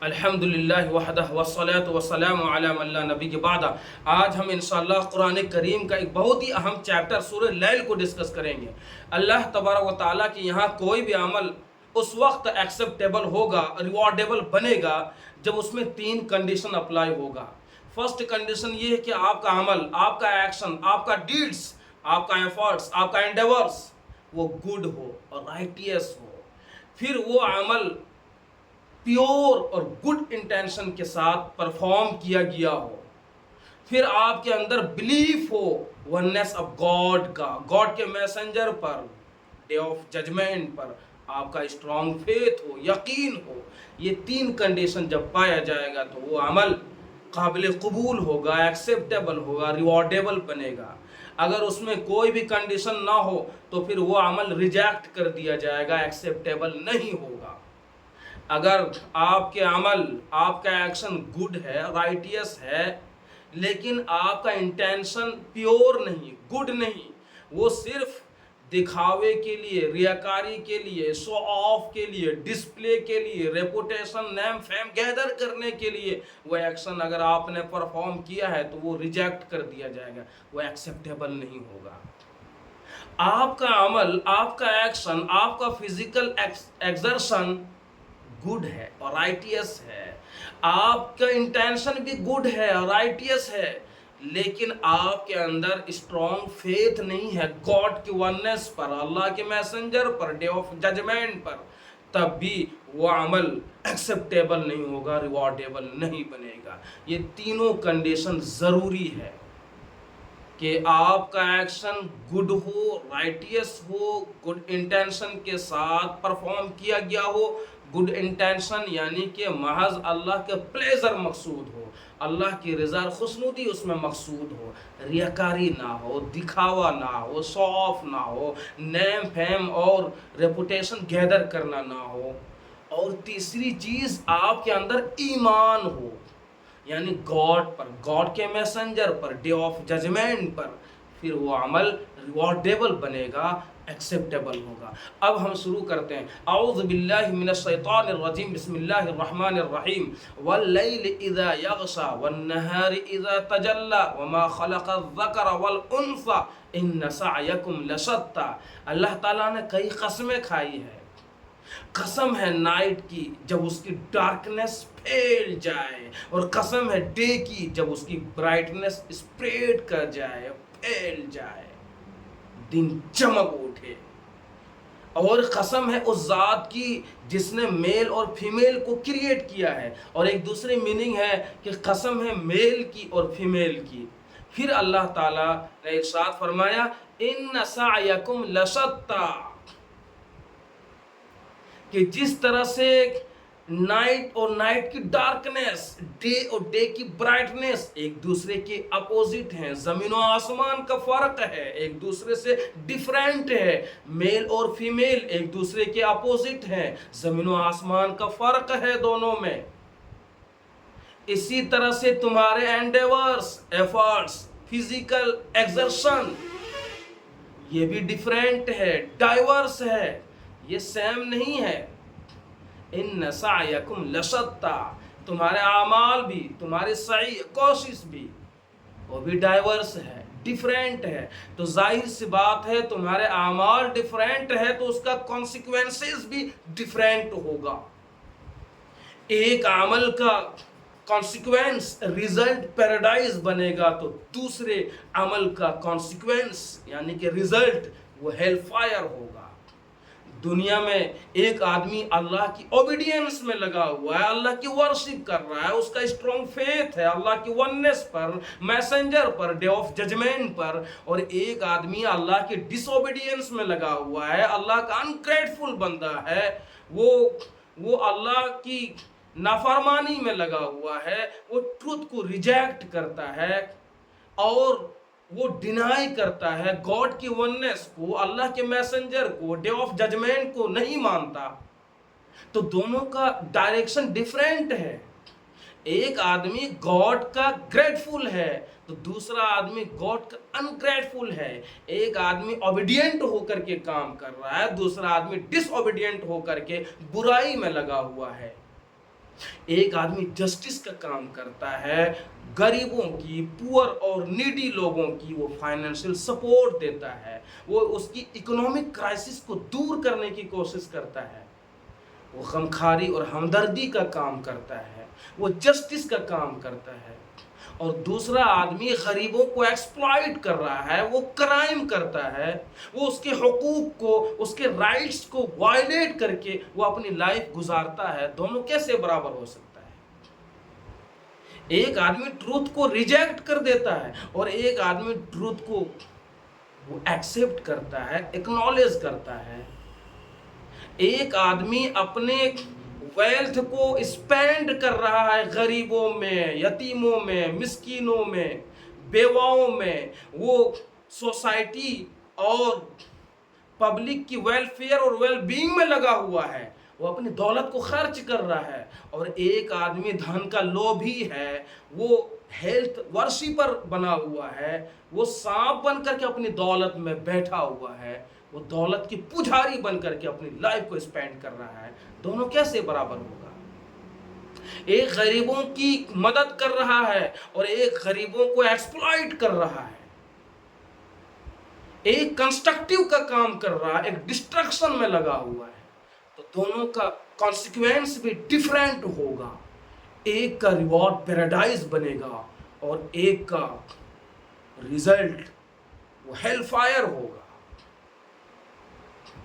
الحمدللہ وحدہ والصلاة والسلام علی من لا نبی بعد۔ آج ہم انشاءاللہ قرآن کریم کا ایک بہت ہی اہم چیپٹر سورہ لیل کو ڈسکس کریں گے۔ اللہ تبارک و تعالیٰ کی یہاں کوئی بھی عمل اس وقت ایکسیپٹیبل ہوگا، ریوارڈیبل بنے گا جب اس میں تین کنڈیشن اپلائی ہوگا۔ فرسٹ کنڈیشن یہ ہے کہ آپ کا عمل، آپ کا ایکشن، آپ کا ڈیڈز، آپ کا ایفرٹس، آپ کا انڈیورس وہ گڈ ہو اور رائٹیس ہو۔ پھر وہ عمل پیور اور گڈ انٹینشن کے ساتھ پرفارم کیا گیا ہو۔ پھر آپ کے اندر بلیف ہو وننس آف گاڈ کا، گاڈ کے میسنجر پر، ڈے آف ججمنٹ پر آپ کا اسٹرانگ فیتھ ہو، یقین ہو۔ یہ تین کنڈیشن جب پایا جائے گا تو وہ عمل قابل قبول ہوگا، ایکسیپٹیبل ہوگا، ریوارڈیبل بنے گا۔ اگر اس میں کوئی بھی کنڈیشن نہ ہو تو پھر وہ عمل ریجیکٹ کر دیا جائے گا، ایکسیپٹیبل نہیں ہوگا۔ اگر آپ کے عمل، آپ کا ایکشن گڈ ہے، رائٹیس ہے، لیکن آپ کا انٹینشن پیور نہیں، گڈ نہیں، وہ صرف دکھاوے کے لیے، ریاکاری کے لیے، شو آف کے لیے، ڈسپلے کے لیے، ریپوٹیشن، نیم فیم گیدر کرنے کے لیے وہ ایکشن اگر آپ نے پرفارم کیا ہے تو وہ ریجیکٹ کر دیا جائے گا، وہ ایکسیپٹیبل نہیں ہوگا۔ آپ کا عمل، آپ کا ایکشن، آپ کا فزیکل ایکزرشن گڈ ہے اور رائٹیس ہے، آپ کا انٹینشن بھی گڈ ہے اور رائٹیس ہے، لیکن آپ کے اندر اسٹرانگ فیتھ نہیں ہے گاڈ کی وننس پر، اللہ کے میسنجر پر، ڈے آف ججمنٹ پر، تب بھی وہ عمل ایکسیپٹیبل نہیں ہوگا، ریوارڈیبل نہیں بنے گا۔ یہ تینوں کنڈیشن ضروری ہے کہ آپ کا ایکشن گڈ ہو، رائٹیس ہو، گڈ انٹینشن کے ساتھ پرفارم کیا گیا ہو۔ گڈ انٹینشن یعنی کہ محض اللہ کے پلیزر مقصود ہو، اللہ کی رضا خوشنودی اس میں مقصود ہو، ریاکاری نہ ہو، دکھاوا نہ ہو، شو آف نہ ہو، نیم فیم اور ریپوٹیشن گیدر کرنا نہ ہو۔ اور تیسری چیز آپ کے اندر ایمان ہو، یعنی گاڈ پر، گاڈ کے میسنجر پر، ڈے آف ججمنٹ پر، پھر وہ عمل ریوارڈیبل بنے گا، ایکسیپٹیبل ہوگا۔ اب ہم شروع کرتے ہیں۔ اعوذ باللہ من الشیطان الرجیم، بسم اللہ الرحمن الرحیم۔ واللیل اذا یغشی والنہار اذا تجلی وما خلق الذکر والانثی ان سعیکم لشتی۔ اللہ تعالیٰ نے کئی قسمیں کھائی ہے۔ قسم ہے نائٹ کی جب اس کی ڈارکنیس پھیل جائے، اور قسم ہے ڈے کی جب اس کی برائٹنیس اسپریڈ کر جائے، پھیل جائے، دن چمک اٹھے۔ اور قسم ہے اس ذات کی جس نے میل اور فیمیل کو کریٹ کیا ہے۔ اور ایک دوسری میننگ ہے کہ قسم ہے میل کی اور فیمیل کی۔ پھر اللہ تعالیٰ نے ارشاد فرمایا ان سعیکم لشتی، کہ جس طرح سے نائٹ اور نائٹ کی ڈارکنیس، ڈے اور ڈے کی برائٹنیس ایک دوسرے کے اپوزٹ ہیں، زمین و آسمان کا فرق ہے، ایک دوسرے سے ڈیفرنٹ ہے، میل اور فیمیل ایک دوسرے کے اپوزٹ ہیں، زمین و آسمان کا فرق ہے دونوں میں۔ اسی طرح سے تمہارے انڈیورس، ایفرٹس، فزیکل ایکزرشن یہ بھی ڈیفرنٹ ہے، ڈائیورس ہے، یہ سیم نہیں ہے۔ ان سعیکم لشتی، تمہارے اعمال بھی، تمہاری سعی، کوشش بھی، وہ بھی ڈائیورس ہے، ڈیفرنٹ ہے۔ تو ظاہر سی بات ہے تمہارے اعمال ڈیفرنٹ ہے تو اس کا کانسیکوینسز بھی ڈیفرنٹ ہوگا۔ ایک عمل کا کانسیکوینس، ریزلٹ پیراڈائز بنے گا تو دوسرے عمل کا کانسیکوینس یعنی کہ ریزلٹ وہ ہیل فائر ہوگا۔ دنیا میں ایک آدمی اللہ کی اوبیڈینس میں لگا ہوا ہے، اللہ کی ورشپ کر رہا ہے، اس کا اسٹرانگ فیتھ ہے اللہ کی وننس پر، میسنجر پر، ڈے آف ججمنٹ پر، اور ایک آدمی اللہ کی ڈس اوبیڈینس میں لگا ہوا ہے، اللہ کا انگریٹفل بندہ ہے، وہ اللہ کی نافرمانی میں لگا ہوا ہے، وہ ٹروتھ کو ریجیکٹ کرتا ہے اور وہ ڈینائی کرتا ہے، گاڈ کی وننس کو، اللہ کے میسنجر کو، ڈے آف ججمنٹ کو نہیں مانتا، تو دونوں کا ڈائریکشن ڈیفرنٹ ہے۔ ایک آدمی گاڈ کا گریٹفل ہے تو دوسرا آدمی گاڈ کا انگریٹفل ہے۔ ایک آدمی اوبیڈینٹ ہو کر کے کام کر رہا ہے، دوسرا آدمی ڈس اوبیڈینٹ ہو کر کے برائی میں لگا ہوا ہے۔ ایک آدمی جسٹس کا کام کرتا ہے، غریبوں کی، پور اور نیڈی لوگوں کی وہ فائنینشیل سپورٹ دیتا ہے، وہ اس کی اکنامک کرائسس کو دور کرنے کی کوشش کرتا ہے، وہ غمخواری اور ہمدردی کا کام کرتا ہے، وہ جسٹس کا کام کرتا ہے۔ اور دوسرا آدمی غریبوں کو ایکسپلائٹ کر رہا ہے، وہ کرائم کرتا ہے، وہ اس کے حقوق کو، اس کے رائٹس کو وائلیٹ کر کے وہ اپنی لائف گزارتا ہے۔ دونوں کیسے برابر ہو سکتا ہے؟ ایک آدمی ٹروتھ کو ریجیکٹ کر دیتا ہے اور ایک آدمی ٹروتھ کو وہ ایکسیپٹ کرتا ہے، ایکنالج کرتا ہے۔ ایک آدمی اپنے ویلتھ کو اسپینڈ کر رہا ہے غریبوں میں، یتیموں میں، مسکینوں میں، بیواؤں میں، وہ سوسائٹی اور پبلک کی ویلفیئر اور ویل بینگ میں لگا ہوا ہے، وہ اپنی دولت کو خرچ کر رہا ہے۔ اور ایک آدمی دھن کا لوبھی ہے، وہ ہیلتھ ورشپر بنا ہوا ہے، وہ سانپ بن کر کے اپنی دولت میں بیٹھا ہوا ہے، وہ دولت کی پجاری بن کر کے اپنی لائف کو اسپینڈ کر رہا ہے۔ دونوں کیسے برابر ہوگا؟ ایک غریبوں کی مدد کر رہا ہے اور ایک غریبوں کو ایکسپلائٹ کر رہا ہے، ایک کنسٹرکٹیو کا کام کر رہا ہے، ایک ڈسٹرکشن میں لگا ہوا ہے۔ تو دونوں کا کانسیکوینس بھی ڈیفرنٹ ہوگا۔ ایک کا ریوارڈ پیراڈائز بنے گا اور ایک کا ریزلٹ وہ ہیل فائر ہوگا۔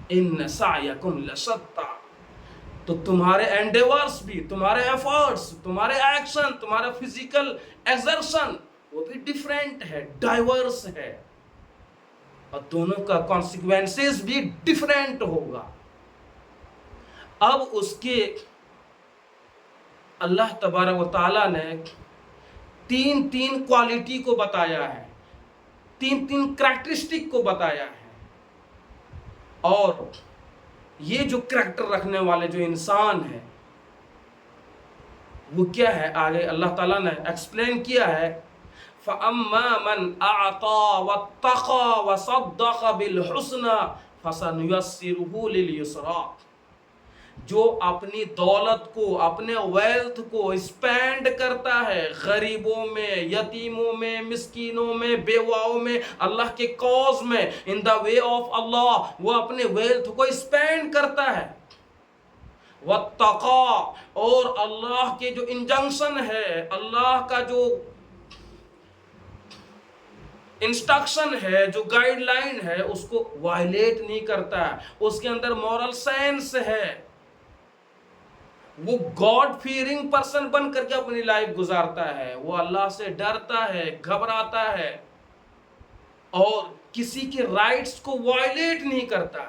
ان سعیکم لشتی، تو تمہارے انڈیورس بھی، تمہارے ایفرٹس، تمہارے ایکشن، تمہارا فزیکل ایکسرشن وہ بھی ڈیفرنٹ ہے، ڈائیورس ہے، اور دونوں کا کانسیکوینسز بھی ڈیفرنٹ ہوگا۔ اب اس کے اللہ تبارک و تعالیٰ نے تین کوالٹی کو بتایا ہے، تین کریکٹرسٹک کو بتایا ہے، اور یہ جو کریکٹر رکھنے والے جو انسان ہیں وہ کیا ہے؟ آگے اللہ تعالیٰ نے ایکسپلین کیا ہے، فَأَمَّا مَنْ أَعْطَى وَاتَّقَى وَصَدَّقَ بِالْحُسْنَى فَسَنُيَسِّرُهُ لِلْيُسْرَىٰ، جو اپنی دولت کو، اپنے ویلتھ کو اسپینڈ کرتا ہے غریبوں میں، یتیموں میں، مسکینوں میں، بیواؤں میں، اللہ کے کاز میں، ان دا وے آف اللہ، وہ اپنے ویلتھ کو اسپینڈ کرتا ہے۔ وَاتَّقَى، اور اللہ کے جو انجنکشن ہے، اللہ کا جو انسٹرکشن ہے، جو گائیڈ لائن ہے، اس کو وائلیٹ نہیں کرتا ہے، اس کے اندر مورل سینس ہے، وہ گاڈ فیئرنگ پرسن بن کر کے اپنی لائف گزارتا ہے، وہ اللہ سے ڈرتا ہے، گھبراتا ہے، اور کسی کے رائٹس کو وائلیٹ نہیں کرتا،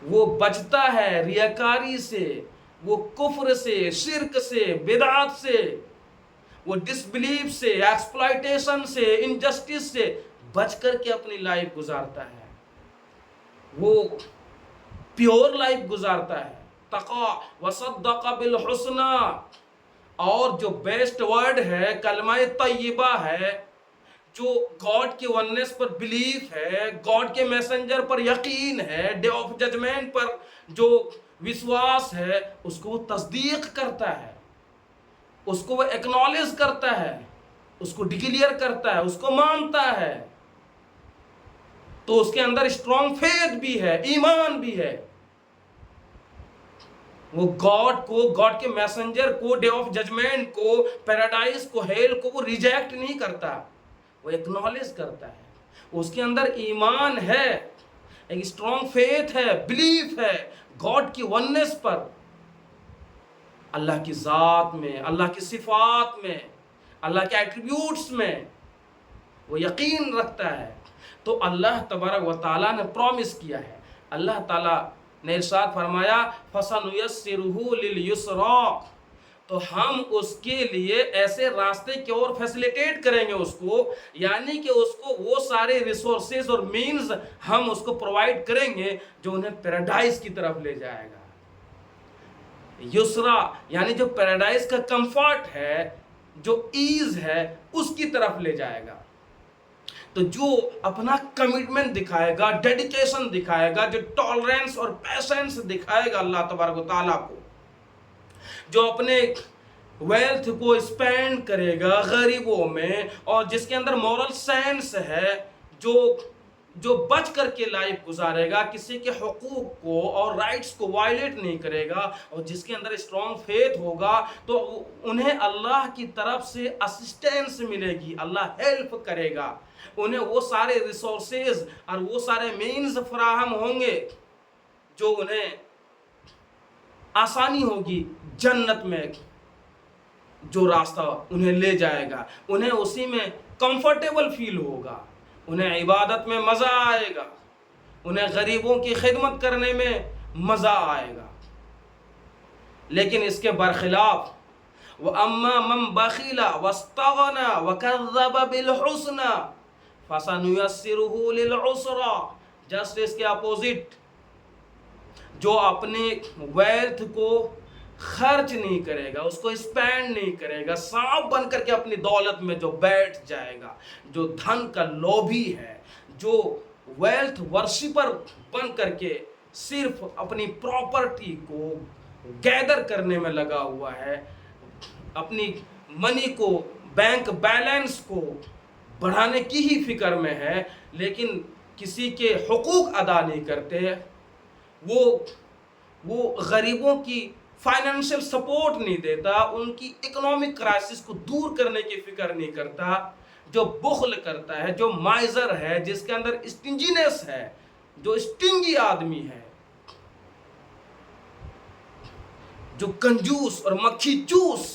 وہ بچتا ہے ریاکاری سے، وہ کفر سے، شرک سے، بدعات سے، وہ ڈس بلیف سے، ایکسپلائٹیشن سے، انجسٹس سے بچ کر کے اپنی لائف گزارتا ہے، وہ پیور لائف گزارتا ہے۔ تقا وصدق بالحسنى، اور جو بیسٹ ورڈ ہے کلمہ طیبہ ہے، جو گاڈ کے وننس پر بلیف ہے، گاڈ کے میسنجر پر یقین ہے، ڈے آف ججمنٹ پر جو وشواس ہے، اس کو وہ تصدیق کرتا ہے، اس کو وہ ایکنالج کرتا ہے، اس کو ڈکلیئر کرتا ہے، اس کو مانتا ہے، تو اس کے اندر اسٹرانگ فیتھ بھی ہے، ایمان بھی ہے، وہ گاڈ کو، گاڈ کے میسنجر کو، ڈے آف ججمنٹ کو، پیراڈائز کو، ہیل کو وہ ریجیکٹ نہیں کرتا، وہ ایکنالج کرتا ہے، اس کے اندر ایمان ہے، ایک اسٹرانگ فیتھ ہے، بلیف ہے گاڈ کی وننس پر، اللہ کی ذات میں، اللہ کی صفات میں، اللہ کے ایٹریبیوٹس میں وہ یقین رکھتا ہے۔ تو اللہ تبارک و تعالیٰ نے پرومس کیا ہے، اللہ تعالیٰ نے ارشاد فرمایا فَسَنُيَسِّرُهُ لِلْيُسْرَىٰ، تو ہم اس کے لیے ایسے راستے کی اور فیسیلیٹیٹ کریں گے اس کو، یعنی کہ اس کو وہ سارے ریسورسز اور مینز ہم اس کو پرووائڈ کریں گے جو انہیں پیراڈائز کی طرف لے جائے گا۔ یسرا یعنی جو پیراڈائز کا کمفرٹ ہے، جو ایز ہے، اس کی طرف لے جائے گا۔ تو جو اپنا کمٹمنٹ دکھائے گا، ڈیڈیکیشن دکھائے گا، جو ٹالرنس اور پیشنس دکھائے گا اللہ تبارک و تعالیٰ کو، جو اپنے ویلتھ کو اسپینڈ کرے گا غریبوں میں، اور جس کے اندر مورل سینس ہے، جو بچ کر کے لائف گزارے گا، کسی کے حقوق کو اور رائٹس کو وائلیٹ نہیں کرے گا، اور جس کے اندر اسٹرانگ فیتھ ہوگا، تو انہیں اللہ کی طرف سے اسسٹنس ملے گی، اللہ ہیلپ کرے گا، انہیں وہ سارے ریسورسز اور وہ سارے مینز فراہم ہوں گے جو انہیں آسانی ہوگی جنت میں جو راستہ انہیں لے جائے گا، انہیں اسی میں کمفرٹیبل فیل ہوگا، انہیں عبادت میں مزہ آئے گا، انہیں غریبوں کی خدمت کرنے میں مزہ آئے گا۔ لیکن اس کے برخلاف وَأَمَّا مَنْ بَخِلَ وَاسْتَغْنَى وَكَذَّبَ بِالْحُسْنَى فَسَنُيَسِّرُهُ لِلْعُسْرَى، جسٹ اس کے اپوزٹ، جو اپنے ویلتھ کو خرچ نہیں کرے گا، اس کو اسپینڈ نہیں کرے گا، سانپ بن کر کے اپنی دولت میں جو بیٹھ جائے گا، جو دھن کا لوبھی ہے، جو ویلتھ ورشپر بن کر کے صرف اپنی پراپرٹی کو گیدر کرنے میں لگا ہوا ہے، اپنی منی کو، بینک بیلنس کو بڑھانے کی ہی فکر میں ہے، لیکن کسی کے حقوق ادا نہیں کرتے، وہ غریبوں کی فائنینشیل سپورٹ نہیں دیتا، ان کی اکنامک کرائسس کو دور کرنے کی فکر نہیں کرتا، جو بخل کرتا ہے، جو مائزر ہے، جس کے اندر اسٹنجینس ہے، جو اسٹنگی آدمی ہے، جو کنجوس اور مکھی چوس،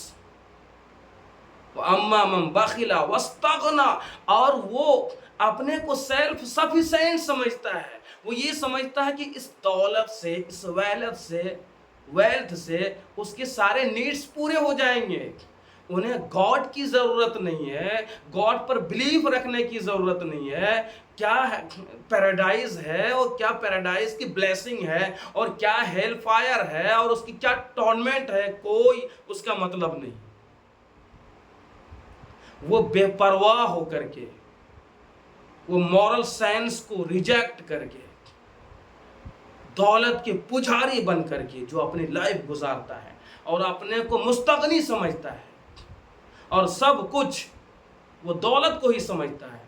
وَأَمَّا مَنْ بَخِلَ وَاسْتَغْنَى، اور وہ اپنے کو سیلف سفیشینٹ سمجھتا ہے، وہ یہ سمجھتا ہے کہ اس دولت سے، اس ویلتھ سے اس کے سارے نیڈز پورے ہو جائیں گے، انہیں گاڈ کی ضرورت نہیں ہے، گاڈ پر بلیف رکھنے کی ضرورت نہیں ہے، کیا پیراڈائز ہے اور کیا پیراڈائز کی بلیسنگ ہے اور کیا ہیل فائر ہے اور اس کی کیا ٹورمنٹ ہے، کوئی اس کا مطلب نہیں۔ وہ بے پرواہ ہو کر کے، وہ مورل سینس کو ریجیکٹ کر کے، دولت کے پجاری بن کر کے جو اپنی لائف گزارتا ہے اور اپنے کو مستغنی سمجھتا ہے اور سب کچھ وہ دولت کو ہی سمجھتا ہے،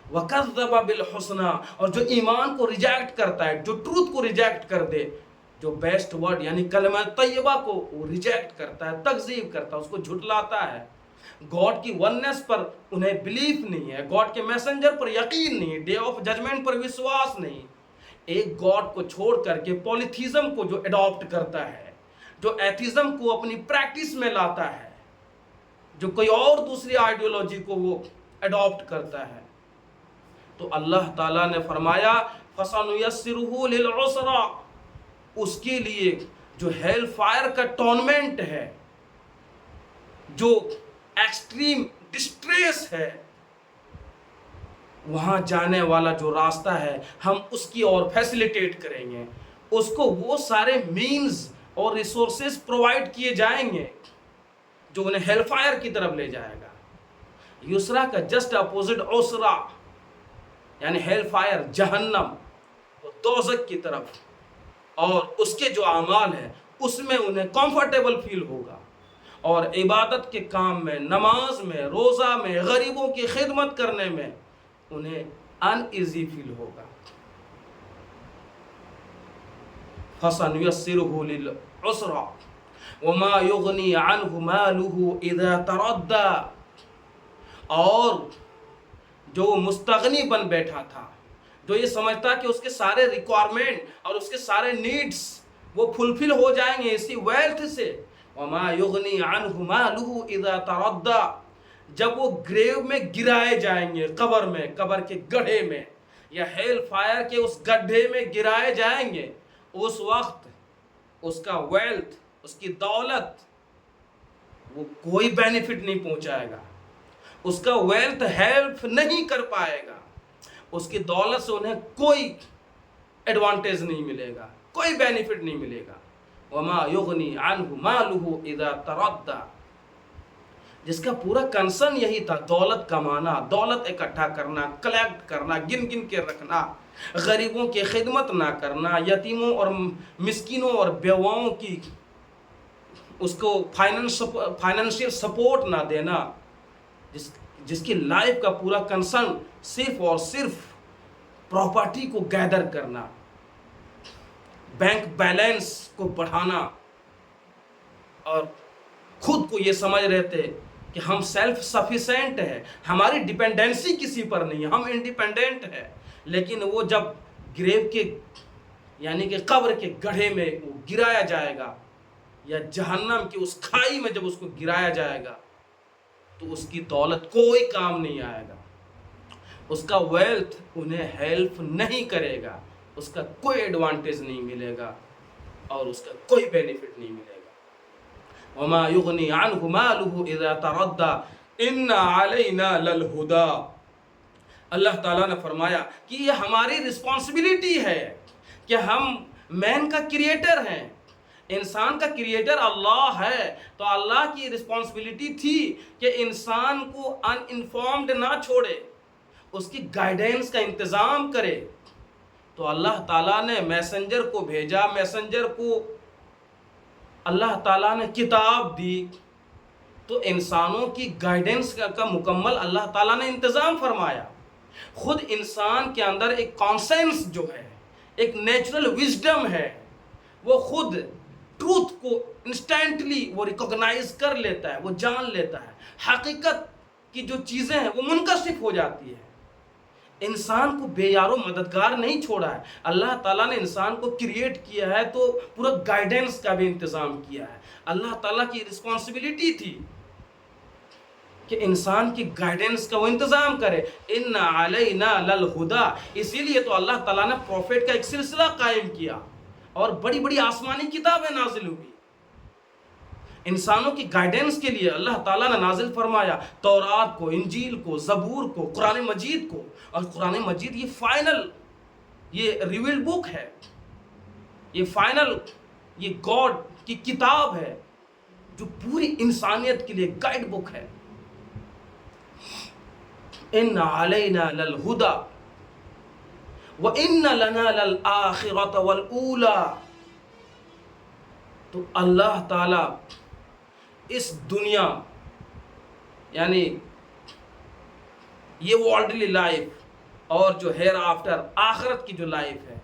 وَكَذَّبَ بِالْحُسْنَى، اور جو ایمان کو ریجیکٹ کرتا ہے، جو ٹروتھ کو ریجیکٹ کر دے، جو بیسٹ ورڈ یعنی کلمہ طیبہ کو وہ ریجیکٹ کرتا ہے، تکذیب کرتا ہے، اس کو جھٹلاتا ہے، گاڈ کی وننس پر انہیں بلیف نہیں ہے، گاڈ کے میسنجر پر یقین نہیں، ڈے آف ججمنٹ پر وشواس نہیں، ایک گاڈ کو چھوڑ کر کے پولیتھیزم کو جو اڈاپٹ کرتا ہے، جو ایتھیزم کو اپنی پریکٹس میں لاتا ہے، جو کوئی اور دوسری آئیڈیولوجی کو وہ اڈاپٹ کرتا ہے، تو اللہ تعالیٰ نے فرمایا فَسَنُيَسِّرُهُ لِلْعُسْرَى، اس کے لیے جو ہیل فائر کا ٹورمنٹ ہے، جو ایکسٹریم ڈسٹریس ہے، وہاں جانے والا جو راستہ ہے ہم اس کی اور فیسیلیٹیٹ کریں گے، اس کو وہ سارے مینز اور ریسورسز پرووائڈ کیے جائیں گے جو انہیں ہیل فائر کی طرف لے جائے گا۔ یسرا کا جسٹ اپوزٹ عسرا یعنی ہیل فائر، جہنم، وہ دوزخ کی طرف، اور اس کے جو اعمال ہیں اس میں انہیں کمفرٹیبل فیل ہوگا، اور عبادت کے کام میں، نماز میں، روزہ میں، غریبوں کی خدمت کرنے میں انہیں ان ایزی فیل ہوگا۔ فَسَنُيَسِّرُهُ لِلْعُسْرَى وَمَا يُغْنِي عَنْهُ مَالُهُ إِذَا تَرَدَّى، اور جو مستغنی بن بیٹھا تھا، جو یہ سمجھتا کہ اس کے سارے ریکوائرمنٹ اور اس کے سارے نیڈز وہ فلفل ہو جائیں گے اسی ویلتھ سے، وَمَا يُغْنِي عَنْهُ مَالُهُ إِذَا تَرَدَّى، جب وہ گریو میں گرائے جائیں گے، قبر میں، قبر کے گڑھے میں، یا ہیل فائر کے اس گڈھے میں گرائے جائیں گے، اس وقت اس کا ویلتھ، اس کی دولت، وہ کوئی بینیفٹ نہیں پہنچائے گا، اس کا ویلتھ ہیلپ نہیں کر پائے گا، اس کی دولت سے انہیں کوئی ایڈوانٹیج نہیں ملے گا، کوئی بینیفٹ نہیں ملے گا۔ وَمَا يُغْنِي عَنْهُ مَالُهُ إِذَا تَرَدَّى، جس کا پورا کنسرن یہی تھا، دولت کمانا، دولت اکٹھا کرنا، کلیکٹ کرنا، گن گن کے رکھنا، غریبوں کی خدمت نہ کرنا، یتیموں اور مسکینوں اور بیواؤں کی اس کو فائنینشیل سپورٹ نہ دینا، جس کی لائف کا پورا کنسرن صرف اور صرف پراپرٹی کو گیدر کرنا، بینک بیلنس کو بڑھانا، اور خود کو یہ سمجھ رہے تھے کہ ہم سیلف سفیشینٹ ہے، ہماری ڈیپینڈنسی کسی پر نہیں ہے، ہم انڈیپینڈنٹ ہے. لیکن وہ جب گریو کے یعنی کہ قبر کے گڑھے میں وہ گرایا جائے گا، یا جہنم کی اس کھائی میں جب اس کو گرایا جائے گا، تو اس کی دولت کوئی کام نہیں آئے گا، اس کا ویلتھ انہیں ہیلپ نہیں کرے گا، اس کا کوئی ایڈوانٹیج نہیں ملے گا، اور اس کا کوئی بینیفٹ نہیں ملے گا. وما یغنی عنہ مالہ اذا تردى ان علینا للہدی. اللہ تعالیٰ نے فرمایا کہ یہ ہماری رسپانسبلٹی ہے کہ ہم مین کا کریٹر ہیں، انسان کا کریٹر اللہ ہے، تو اللہ کی رسپانسبلٹی تھی کہ انسان کو ان انفارمڈ نہ چھوڑے، اس کی گائیڈنس کا انتظام کرے. تو اللہ تعالیٰ نے میسنجر کو بھیجا، میسنجر کو اللہ تعالیٰ نے کتاب دی، تو انسانوں کی گائیڈنس کا مکمل اللہ تعالیٰ نے انتظام فرمایا. خود انسان کے اندر ایک کانسنس جو ہے، ایک نیچرل وزڈم ہے، وہ خود ٹروتھ کو انسٹنٹلی وہ ریکوگنائز کر لیتا ہے، وہ جان لیتا ہے، حقیقت کی جو چیزیں ہیں وہ منکشف ہو جاتی ہے. انسان کو بے یار و مددگار نہیں چھوڑا ہے. اللہ تعالیٰ نے انسان کو کریٹ کیا ہے تو پورا گائیڈنس کا بھی انتظام کیا ہے. اللہ تعالیٰ کی رسپانسبلٹی تھی کہ انسان کی گائیڈنس کا وہ انتظام کرے. ان علینا للہدی. اسی لیے تو اللہ تعالیٰ نے پروفیٹ کا ایک سلسلہ قائم کیا اور بڑی بڑی آسمانی کتابیں نازل ہوئی. انسانوں کی گائیڈنس کے لیے اللہ تعالیٰ نے نازل فرمایا تورات کو، انجیل کو، زبور کو، قرآن مجید کو. اور قرآن مجید یہ فائنل، یہ ریویلڈ بک ہے، یہ فائنل، یہ گاڈ کی کتاب ہے جو پوری انسانیت کے لیے گائیڈ بک ہے. ان علینا للہدی وان لنا للآخرۃ والأولی. تو اللہ تعالیٰ اس دنیا یعنی یہ ورلڈلی لائف اور جو ہیر آفٹر آخرت کی جو لائف ہے،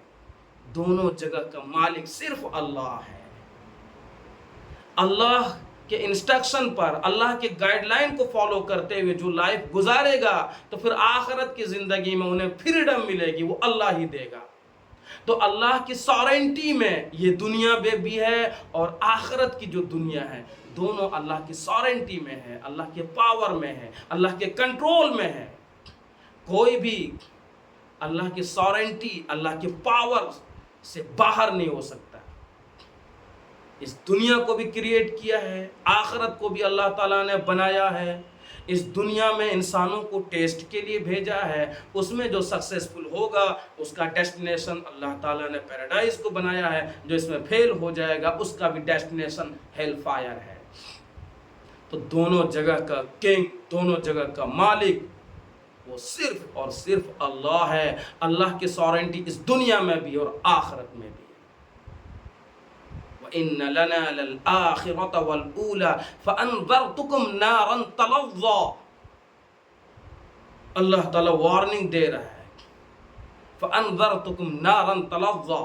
دونوں جگہ کا مالک صرف اللہ ہے. اللہ کے انسٹرکشن پر، اللہ کے گائیڈ لائن کو فالو کرتے ہوئے جو لائف گزارے گا تو پھر آخرت کی زندگی میں انہیں فریڈم ملے گی، وہ اللہ ہی دے گا. تو اللہ کی سارنٹی میں یہ دنیا بھی ہے اور آخرت کی جو دنیا ہے، دونوں اللہ کی سارنٹی میں ہے، اللہ کے پاور میں ہے، اللہ کے کنٹرول میں ہے. کوئی بھی اللہ کی سارنٹی، اللہ کے پاور سے باہر نہیں ہو سکتا. اس دنیا کو بھی کریٹ کیا ہے، آخرت کو بھی اللہ تعالیٰ نے بنایا ہے. اس دنیا میں انسانوں کو ٹیسٹ کے لیے بھیجا ہے، اس میں جو سکسیسفل ہوگا اس کا ڈیسٹینیشن اللہ تعالیٰ نے پیراڈائز کو بنایا ہے، جو اس میں فیل ہو جائے گا اس کا بھی ڈیسٹینیشن ہیل فائر ہے. تو دونوں جگہ کا کنگ، دونوں جگہ کا مالک وہ صرف اور صرف اللہ ہے. اللہ کی سارنٹی اس دنیا میں بھی اور آخرت میں بھی. وَإِنَّ لَنَا لَلْآخِرَةَ وَالْأُولَى فَأَنذَرْتُكُمْ نَارًا تَلَظَّى. اللہ تعالیٰ وارننگ دے رہا ہے، فَأَنذَرْتُكُمْ نَارًا تَلَظَّى.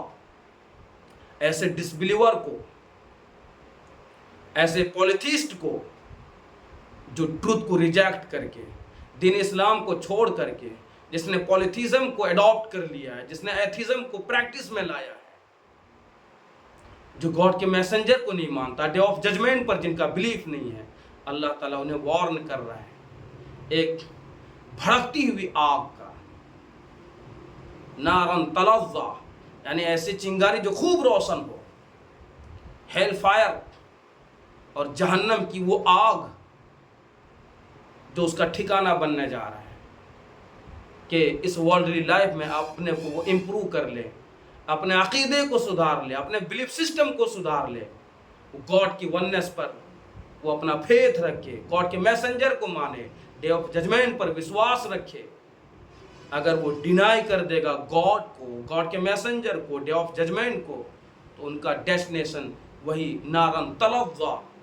ایسے ڈسبلیور کو، ایسے پولیتھیسٹ کو جو ٹروتھ کو ریجیکٹ کر کے، دین اسلام کو چھوڑ کر کے، جس نے پولیتھیزم کو اڈاپٹ کر لیا ہے، جس نے ایتھیزم کو پریکٹس میں لایا ہے، جو گاڈ کے میسنجر کو نہیں مانتا، ڈے آف ججمنٹ پر جن کا بلیف نہیں ہے، اللہ تعالیٰ انہیں وارن کر رہا ہے ایک بھڑکتی ہوئی آگ کا. نارن تلظا یعنی ایسی چنگاری جو خوب روشن ہو. ہیل فائر اور جہنم کی وہ آگ جو اس کا ٹھکانہ بننے جا رہا ہے کہ اس ورلڈلی لائف میں اپنے کو وہ امپروو کر لے، اپنے عقیدے کو سدھار لے، اپنے بلیف سسٹم کو سدھار لے، وہ گاڈ کی وننس پر وہ اپنا فیتھ رکھے، گاڈ کے میسنجر کو مانے، ڈے آف ججمنٹ پر وشواس رکھے. اگر وہ ڈینائی کر دے گا گاڈ کو، گاڈ کے میسنجر کو، ڈے آف ججمنٹ کو، تو ان کا ڈیسٹینیشن وہی نارن تلظا،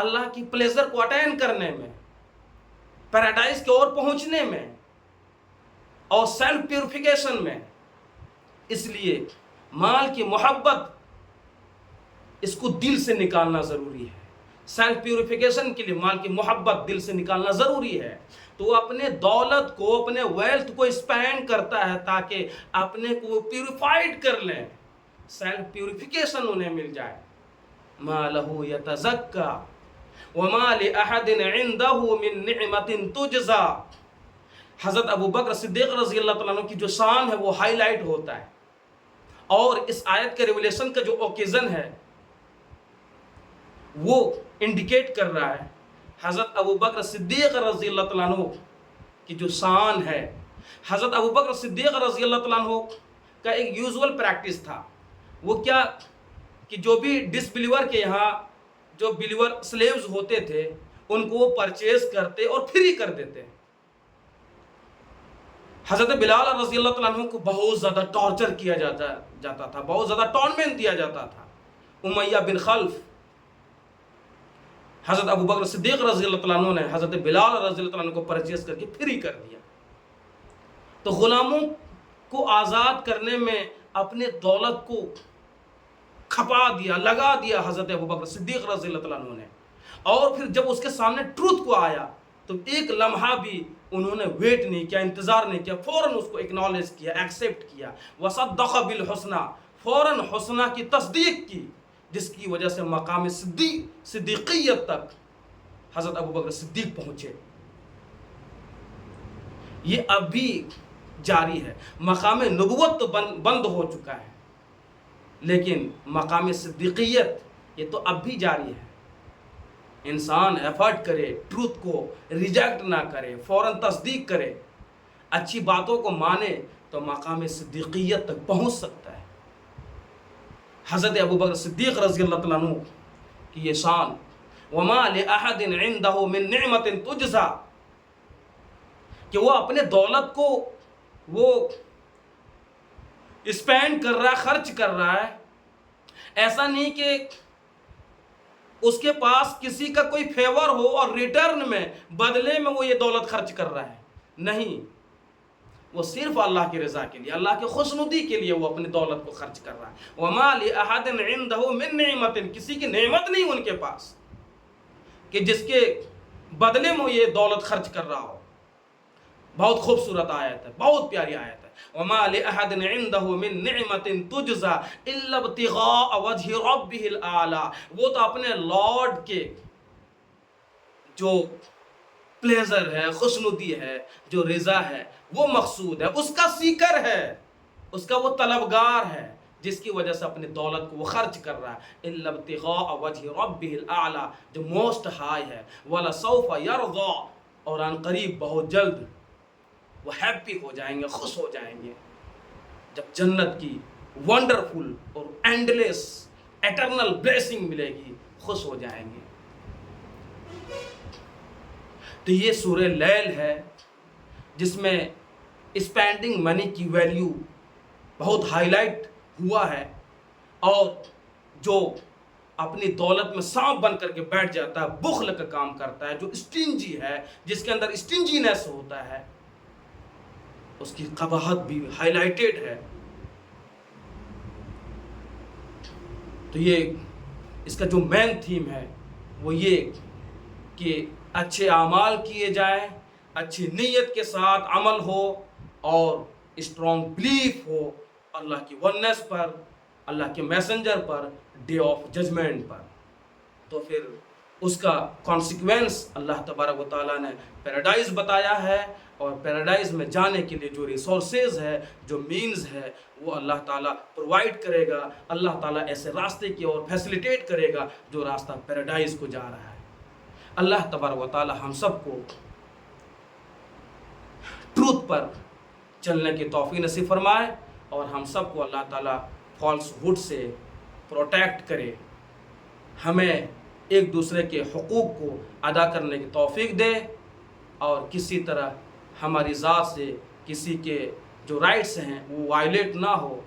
اللہ کی پلیزر کو اٹین کرنے میں، پیراڈائز کی اور پہنچنے میں اور سیلف پیوریفیکیشن میں۔ اس لیے مال کی محبت اس کو دل سے نکالنا ضروری ہے۔ سیلف پیوریفیکیشن کے لیے مال کی محبت دل سے نکالنا ضروری ہے۔ تو وہ اپنے دولت کو، اپنے ویلتھ کو اسپینڈ کرتا ہے تاکہ اپنے کو پیوریفائڈ کر لیں، سیلف پیوریفیکیشن انہیں مل جائے۔ ما لہو یتزکا وما لأحد عنده من نعمت تجزا۔ حضرت ابو بکر صدیق رضی اللہ تعالیٰ عنہ کی جو شان ہے وہ ہائی لائٹ ہوتا ہے، اور اس آیت کے ریولیشن کا جو اوکیزن ہے وہ انڈیکیٹ کر رہا ہے حضرت ابو بکر صدیق رضی اللہ تعالیٰ عنہ کی جو شان ہے۔ حضرت ابو بکر صدیق رضی اللہ تعالیٰ عنہ کا ایک یوزول پریکٹس تھا، وہ کیا کہ جو بھی ڈس بلیور کے یہاں جو بلیور سلیوز ہوتے تھے ان کو وہ پرچیز کرتے اور فری کر دیتے۔ حضرت بلال رضی اللہ تعالیٰ عنہ کو بہت زیادہ ٹارچر کیا جاتا تھا، بہت زیادہ ٹارمنٹ دیا جاتا تھا۔ امیہ بن خلف، حضرت ابو بکر صدیق رضی اللہ تعالیٰ عنہ نے حضرت بلال رضی اللہ تعالیٰ عنہ کو پرچیز کر کے فری کر دیا۔ تو غلاموں کو آزاد کرنے میں اپنے دولت کو کھپا دیا، لگا دیا حضرت ابو بکر صدیق رضی اللہ تعالیٰ عنہ نے۔ اور پھر جب اس کے سامنے ٹروتھ کو آیا تو ایک لمحہ بھی انہوں نے ویٹ نہیں کیا، انتظار نہیں کیا، فوراً اس کو اکنالج کیا، ایکسیپٹ کیا۔ وصدق بالحسنى، فوراً حسنہ کی تصدیق کی، جس کی وجہ سے مقام صدیقیت تک حضرت ابو بکر صدیق پہنچے۔ یہ اب بھی جاری ہے۔ مقام نبوت تو بند ہو چکا ہے، لیکن مقام صدیقیت یہ تو اب بھی جاری ہے۔ انسان ایفرٹ کرے، ٹروتھ کو ریجیکٹ نہ کرے، فوراً تصدیق کرے، اچھی باتوں کو مانے تو مقام صدیقیت تک پہنچ سکتا ہے۔ حضرت ابو بکر صدیق رضی اللہ تعالیٰ عنہ کی یہ شان، وما لأحد عنده من نعمت تجزا، کہ وہ اپنے دولت کو وہ اسپینڈ کر رہا ہے، خرچ کر رہا ہے۔ ایسا نہیں کہ اس کے پاس کسی کا کوئی فیور ہو اور ریٹرن میں، بدلے میں وہ یہ دولت خرچ کر رہا ہے، نہیں، وہ صرف اللہ کی رضا کے لیے، اللہ کی خوشنودی کے لیے وہ اپنی دولت کو خرچ کر رہا ہے۔ وما لأحد عنده من نعمت، کسی کی نعمت نہیں ان کے پاس کہ جس کے بدلے میں یہ دولت خرچ کر رہا ہو۔ بہت خوبصورت آیت ہے، بہت پیاری آیت ہے۔ وما لأحد عنده من نعمت تجزا الا ابتغاء وجه ربه الاعلى، وہ تو اپنے لارڈ کے جو پلیزر ہے، خوشنودی ہے، جو رضا ہے، وہ مقصود ہے، اس کا سیکر ہے، اس کا وہ طلبگار ہے، جس کی وجہ سے اپنی دولت کو وہ خرچ کر رہا ہے۔ الا ابتغاء وجه ربه الاعلى، جو موسٹ ہائی ہے۔ ولسوف يرضى، اور ان قریب بہت جلد وہ ہیپی ہو جائیں گے، خوش ہو جائیں گے، جب جنت کی ونڈرفل اور اینڈلیس ایٹرنل بلیسنگ ملے گی، خوش ہو جائیں گے۔ تو یہ سورہ لیل ہے جس میں اسپینڈنگ منی کی ویلیو بہت ہائی لائٹ ہوا ہے، اور جو اپنی دولت میں سانپ بن کر کے بیٹھ جاتا ہے، بخل کا کام کرتا ہے، جو اسٹنجی ہے، جس کے اندر اسٹنجینس ہوتا ہے، اس کی قباحت بھی ہائی لائٹڈ ہے۔ تو یہ اس کا جو مین تھیم ہے وہ یہ کہ اچھے اعمال کیے جائیں، اچھی نیت کے ساتھ عمل ہو، اور اسٹرانگ بلیف ہو اللہ کی وننس پر، اللہ کے میسنجر پر، ڈے آف ججمنٹ پر۔ تو پھر اس کا کانسیکوینس اللہ تبارک و تعالیٰ نے پیراڈائز بتایا ہے، اور پیراڈائز میں جانے کے لیے جو ریسورسز ہے، جو مینز ہے، وہ اللہ تعالیٰ پرووائڈ کرے گا۔ اللہ تعالیٰ ایسے راستے کی اور فیسیلیٹیٹ کرے گا جو راستہ پیراڈائز کو جا رہا ہے۔ اللہ تبارک و تعالیٰ ہم سب کو ٹروتھ پر چلنے کی توفیق نصیب فرمائے، اور ہم سب کو اللہ تعالیٰ فالس ہوڈ سے پروٹیکٹ کرے، ہمیں ایک دوسرے کے حقوق کو ادا کرنے کی توفیق دے، اور کسی طرح ہماری ذات سے کسی کے جو رائٹس ہیں وہ وائلیٹ نہ ہو۔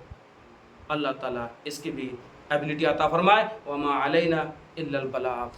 اللہ تعالیٰ اس کی بھی ایبلٹی عطا فرمائے۔ وما علینا الا البلاغ۔